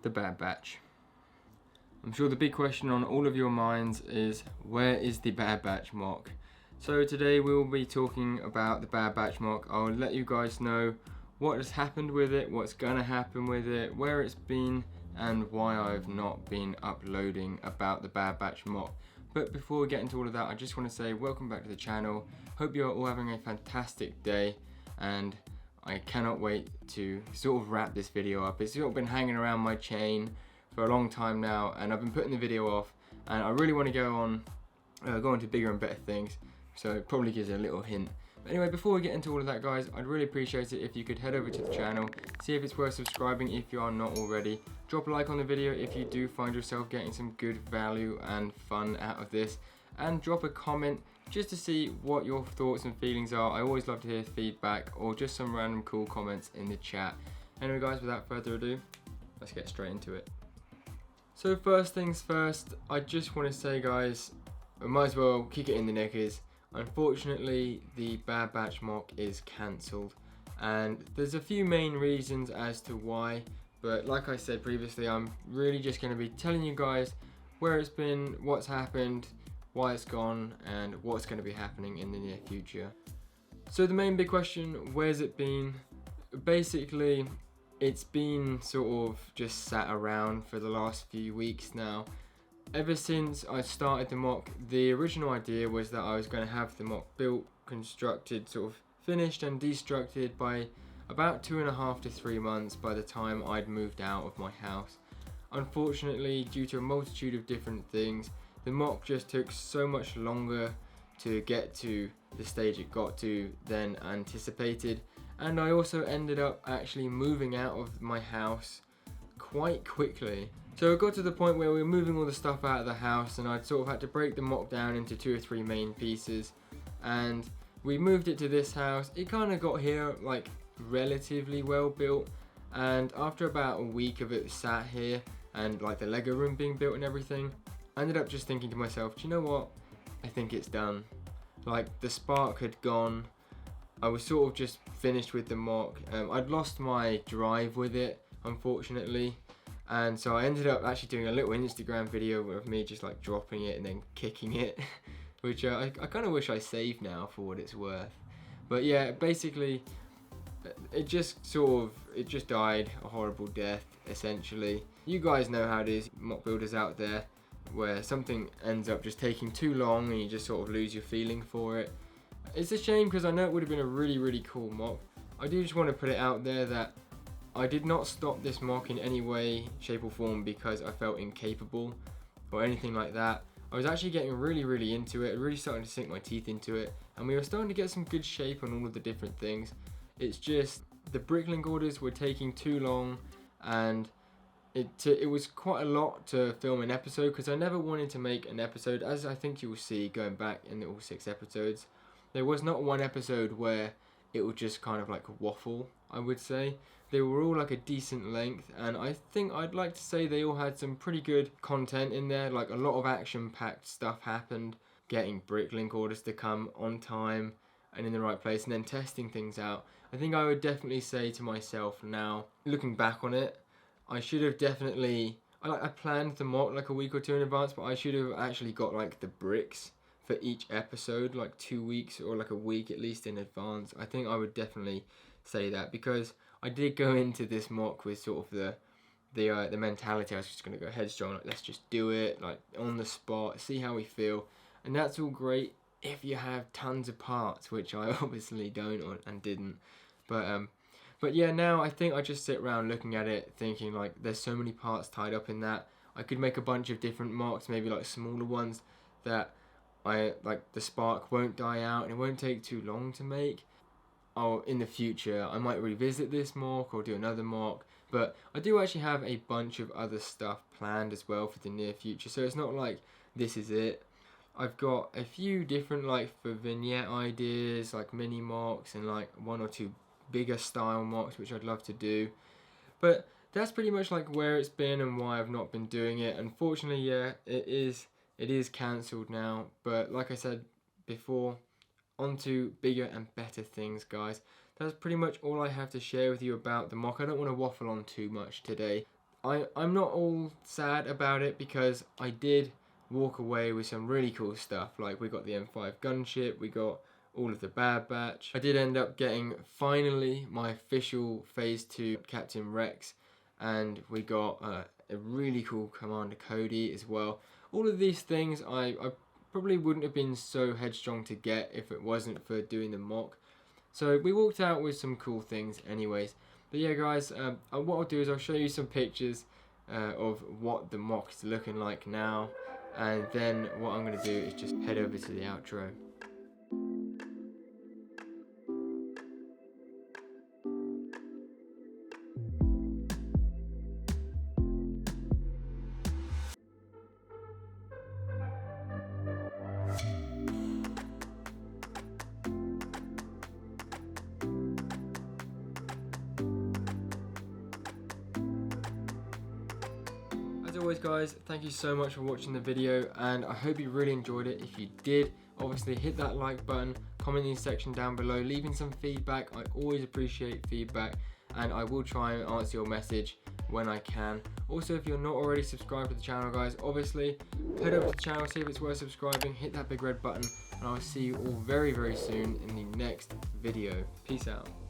the Bad Batch. I'm sure the big question on all of your minds is, where is the Bad Batch MOC? So today we'll be talking about the Bad Batch MOC. I'll let you guys know what has happened with it, what's gonna happen with it, where it's been, and why I've not been uploading about the Bad Batch MOC. But before we get into all of that, I just want to say welcome back to the channel. Hope you're all having a fantastic day, and I cannot wait to sort of wrap this video up. It's sort of been hanging around my chain for a long time now, and I've been putting the video off, and I really want to go on to bigger and better things, so it probably gives a little hint. But anyway, before we get into all of that, guys, I'd really appreciate it if you could head over to the channel, see if it's worth subscribing if you are not already, drop a like on the video if you do find yourself getting some good value and fun out of this, and drop a comment just to see what your thoughts and feelings are. I always love to hear feedback or just some random cool comments in the chat. Anyway guys, without further ado, let's get straight into it. So first things first, I just want to say, guys, I might as well kick it in the knickers. Unfortunately, the Bad Batch MOC is cancelled, and there's a few main reasons as to why, but like I said previously, I'm really just going to be telling you guys where it's been, what's happened, why it's gone, and what's going to be happening in the near future. So the main big question, where's it been? Basically, it's been sort of just sat around for the last few weeks now. Ever since I started the MOC, the original idea was that I was going to have the MOC built, constructed, sort of finished and destructed by about 2.5 to 3 months by the time I'd moved out of my house. Unfortunately, due to a multitude of different things, the MOC just took so much longer to get to the stage it got to than anticipated, and I also ended up actually moving out of my house quite quickly. So it got to the point where we were moving all the stuff out of the house, and I'd sort of had to break the MOC down into 2 or 3 main pieces, and we moved it to this house. It kind of got here like relatively well built, and after about a week of it sat here and like the Lego room being built and everything, I ended up just thinking to myself, do you know what, I think it's done. Like, the spark had gone. I was sort of just finished with the MOC. I'd lost my drive with it, unfortunately, and so I ended up actually doing a little Instagram video of me just like dropping it and then kicking it, which I kind of wish I saved now for what it's worth. But yeah, basically it just died a horrible death, essentially. You guys know how it is, MOC builders out there, where something ends up just taking too long and you just sort of lose your feeling for it. It's a shame because I know it would have been a really cool MOC. I do just want to put it out there that I did not stop this MOC in any way, shape or form because I felt incapable or anything like that. I was actually getting really into it, really starting to sink my teeth into it, and we were starting to get some good shape on all of the different things. It's just the bricklink orders were taking too long, and it was quite a lot to film an episode because I never wanted to make an episode, as I think you will see going back in all 6 episodes. There was not one episode where it would just kind of like waffle, I would say. They were all like a decent length, and I think I'd like to say they all had some pretty good content in there. Like, a lot of action-packed stuff happened, getting bricklink orders to come on time and in the right place, and then testing things out. I think I would definitely say to myself now, looking back on it, I should have definitely, I planned the MOC like a week or 2 in advance, but I should have actually got like the bricks for each episode like 2 weeks or like a week at least in advance. I think I would definitely say that, because I did go into this MOC with sort of the mentality I was just going to go headstrong, like let's just do it, like on the spot, see how we feel. And that's all great if you have tons of parts, which I obviously don't and didn't. But yeah, now I think I just sit around looking at it thinking like there's so many parts tied up in that. I could make a bunch of different MOCs, maybe like smaller ones that the spark won't die out and it won't take too long to make. In the future I might revisit this MOC or do another MOC, but I do actually have a bunch of other stuff planned as well for the near future, so it's not like this is it. I've got a few different like for vignette ideas, like mini MOCs and like 1 or 2 bigger style MOCs which I'd love to do, but that's pretty much like where it's been and why I've not been doing it. Unfortunately, yeah, it is cancelled now, but like I said before, on to bigger and better things, guys. That's pretty much all I have to share with you about the MOC. I don't want to waffle on too much today. I'm not all sad about it because I did walk away with some really cool stuff. Like we got the M5 gunship, we got all of the Bad Batch. I did end up getting finally my official Phase 2 Captain Rex, and we got a really cool Commander Cody as well. All of these things I probably wouldn't have been so headstrong to get if it wasn't for doing the MOC. So we walked out with some cool things anyways. But yeah guys, what I'll do is I'll show you some pictures of what the MOC is looking like now, and then what I'm going to do is just head over to the outro. As always guys, thank you so much for watching the video, and I hope you really enjoyed it. If you did, obviously hit that like button, comment in the section down below, leaving some feedback. I always appreciate feedback, and I will try and answer your message when I can. Also, if you're not already subscribed to the channel guys, obviously head over to the channel, see if it's worth subscribing, hit that big red button, and I'll see you all very soon in the next video. Peace out.